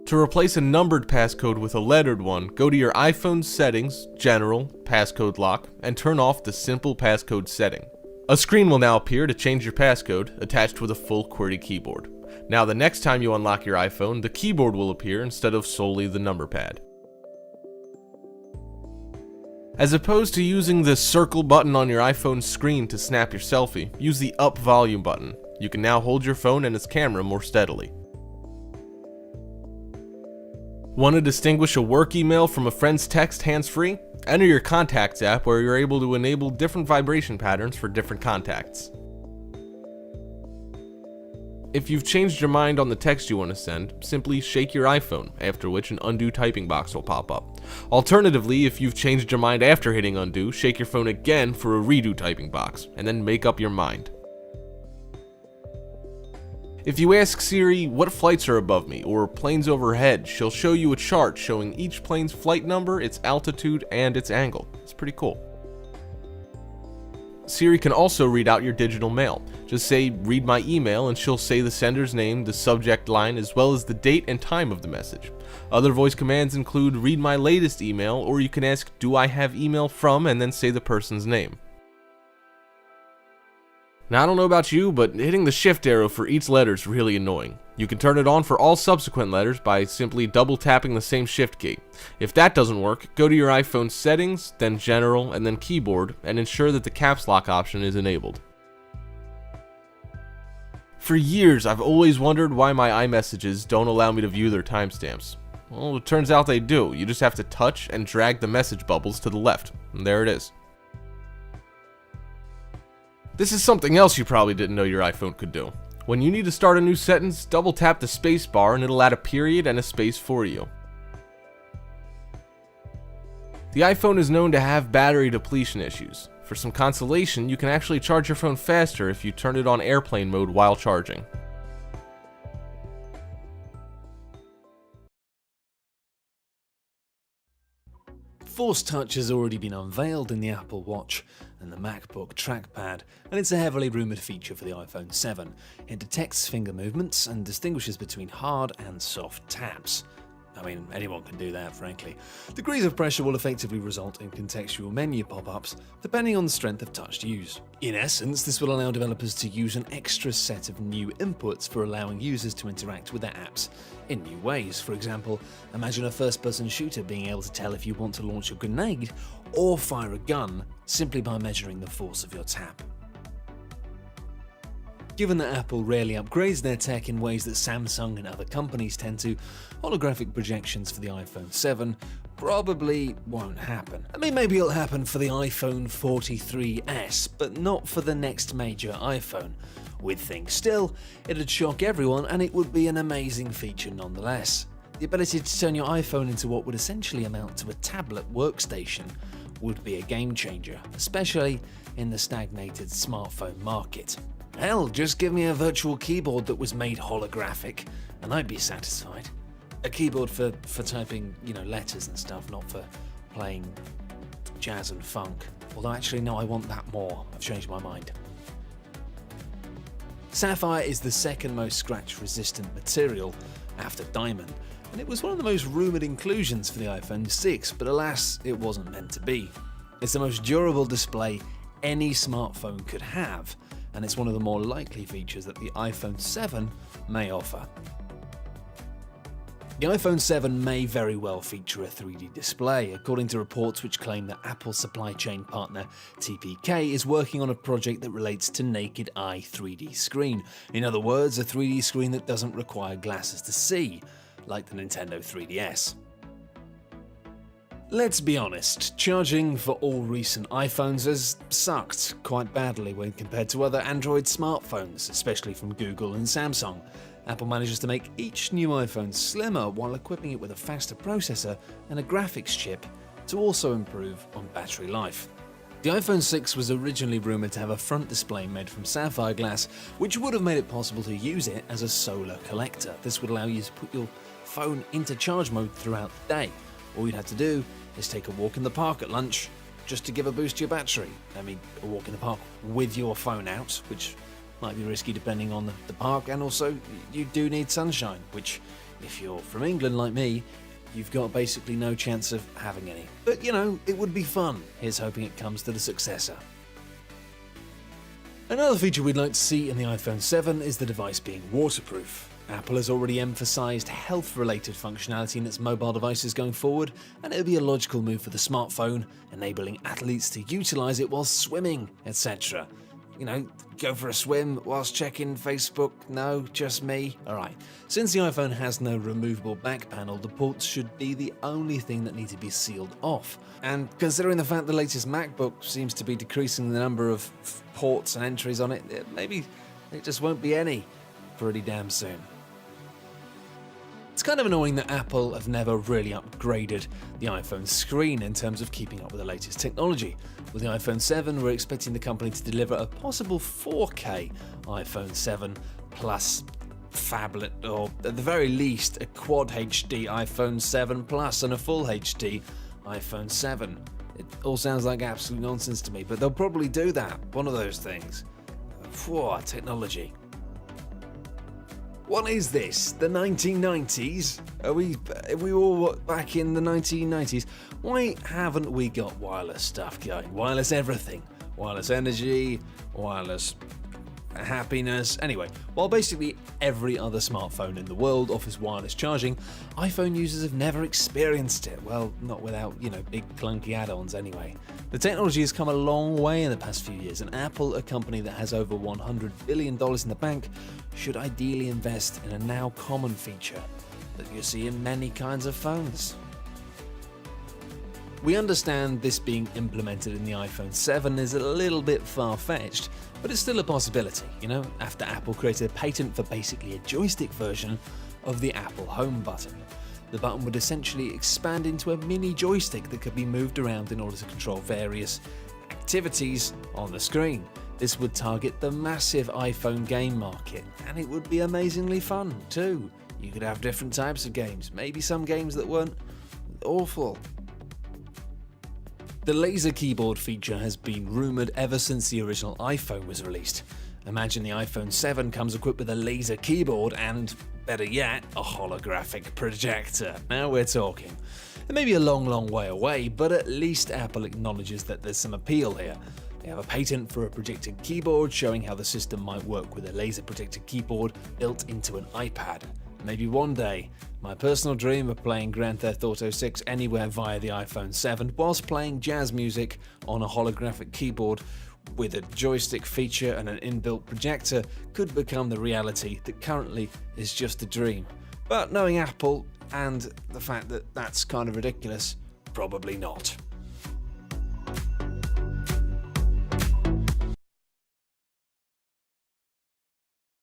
To replace a numbered passcode with a lettered one, go to your iPhone's settings, General, Passcode Lock, and turn off the Simple Passcode setting. A screen will now appear to change your passcode, attached with a full QWERTY keyboard. Now the next time you unlock your iPhone, the keyboard will appear instead of solely the number pad. As opposed to using the circle button on your iPhone's screen to snap your selfie, use the up volume button. You can now hold your phone and its camera more steadily. Want to distinguish a work email from a friend's text hands-free? Enter your Contacts app where you're able to enable different vibration patterns for different contacts. If you've changed your mind on the text you want to send, simply shake your iPhone, after which an undo typing box will pop up. Alternatively, if you've changed your mind after hitting undo, shake your phone again for a redo typing box, and then make up your mind. If you ask Siri, what flights are above me, or planes overhead, she'll show you a chart showing each plane's flight number, its altitude, and its angle. It's pretty cool. Siri can also read out your digital mail. Just say, read my email, and she'll say the sender's name, the subject line, as well as the date and time of the message. Other voice commands include read my latest email, or you can ask, do I have email from, and then say the person's name. Now I don't know about you, but hitting the shift arrow for each letter is really annoying. You can turn it on for all subsequent letters by simply double tapping the same shift key. If that doesn't work, go to your iPhone settings, then general, and then keyboard, and ensure that the caps lock option is enabled. For years, I've always wondered why my iMessages don't allow me to view their timestamps. Well, it turns out they do. You just have to touch and drag the message bubbles to the left, and there it is. This is something else you probably didn't know your iPhone could do. When you need to start a new sentence, double tap the space bar and it'll add a period and a space for you. The iPhone is known to have battery depletion issues. For some consolation, you can actually charge your phone faster if you turn it on airplane mode while charging. Force Touch has already been unveiled in the Apple Watch and the MacBook trackpad, and it's a heavily rumoured feature for the iPhone 7. It detects finger movements and distinguishes between hard and soft taps. I mean, anyone can do that, frankly. Degrees of pressure will effectively result in contextual menu pop-ups, depending on the strength of touch used. In essence, this will allow developers to use an extra set of new inputs for allowing users to interact with their apps in new ways. For example, imagine a first-person shooter being able to tell if you want to launch a grenade or fire a gun simply by measuring the force of your tap. Given that Apple rarely upgrades their tech in ways that Samsung and other companies tend to, holographic projections for the iPhone 7 probably won't happen. I mean, maybe it'll happen for the iPhone 43s, but not for the next major iPhone. We'd think still, it'd shock everyone and it would be an amazing feature nonetheless. The ability to turn your iPhone into what would essentially amount to a tablet workstation would be a game changer, especially in the stagnated smartphone market. Hell, just give me a virtual keyboard that was made holographic, and I'd be satisfied. A keyboard for typing, letters and stuff, not for playing jazz and funk. Although actually, no, I want that more. I've changed my mind. Sapphire is the second most scratch-resistant material after diamond, and it was one of the most rumoured inclusions for the iPhone 6, but alas, it wasn't meant to be. It's the most durable display any smartphone could have, and it's one of the more likely features that the iPhone 7 may offer. The iPhone 7 may very well feature a 3D display, according to reports which claim that Apple's supply chain partner TPK is working on a project that relates to naked eye 3D screen. In other words, a 3D screen that doesn't require glasses to see, like the Nintendo 3DS. Let's be honest, charging for all recent iPhones has sucked quite badly when compared to other Android smartphones, especially from Google and Samsung. Apple manages to make each new iPhone slimmer while equipping it with a faster processor and a graphics chip to also improve on battery life. The iPhone 6 was originally rumoured to have a front display made from sapphire glass, which would have made it possible to use it as a solar collector. This would allow you to put your phone into charge mode throughout the day. All you'd have to do is take a walk in the park at lunch just to give a boost to your battery. I mean, a walk in the park with your phone out, which might be risky depending on the park, and also you do need sunshine, which if you're from England like me, you've got basically no chance of having any. But you know, it would be fun. Here's hoping it comes to the successor. Another feature we'd like to see in the iPhone 7 is the device being waterproof. Apple has already emphasized health-related functionality in its mobile devices going forward, and it would be a logical move for the smartphone, enabling athletes to utilize it while swimming, etc. You know, go for a swim whilst checking Facebook? No, just me? Alright. Since the iPhone has no removable back panel, the ports should be the only thing that need to be sealed off. And considering the fact the latest MacBook seems to be decreasing the number of ports and entries on it, maybe it just won't be any pretty damn soon. It's kind of annoying that Apple have never really upgraded the iPhone screen in terms of keeping up with the latest technology. With the iPhone 7, we're expecting the company to deliver a possible 4K iPhone 7 plus phablet, or at the very least a quad HD iPhone 7 plus and a full HD iPhone 7. It all sounds like absolute nonsense to me, but they'll probably do that, one of those things. Whoa, technology. What is this? The 1990s? Are we all back in the 1990s? Why haven't we got wireless stuff going? Wireless everything. Wireless energy, wireless happiness. Anyway, while basically every other smartphone in the world offers wireless charging, iPhone users have never experienced it. Well, not without, big clunky add-ons anyway. The technology has come a long way in the past few years, and Apple, a company that has over $100 billion in the bank, should ideally invest in a now common feature that you see in many kinds of phones. We understand this being implemented in the iPhone 7 is a little bit far-fetched, but it's still a possibility, after Apple created a patent for basically a joystick version of the Apple Home button. The button would essentially expand into a mini joystick that could be moved around in order to control various activities on the screen. This would target the massive iPhone game market, and it would be amazingly fun too. You could have different types of games, maybe some games that weren't awful. The laser keyboard feature has been rumoured ever since the original iPhone was released. Imagine the iPhone 7 comes equipped with a laser keyboard and, better yet, a holographic projector. Now we're talking. It may be a long way away, but at least Apple acknowledges that there's some appeal here. They have a patent for a projected keyboard showing how the system might work with a laser projected keyboard built into an iPad. Maybe one day, my personal dream of playing Grand Theft Auto 6 anywhere via the iPhone 7 whilst playing jazz music on a holographic keyboard with a joystick feature and an inbuilt projector could become the reality that currently is just a dream. But knowing Apple and the fact that that's kind of ridiculous, probably not.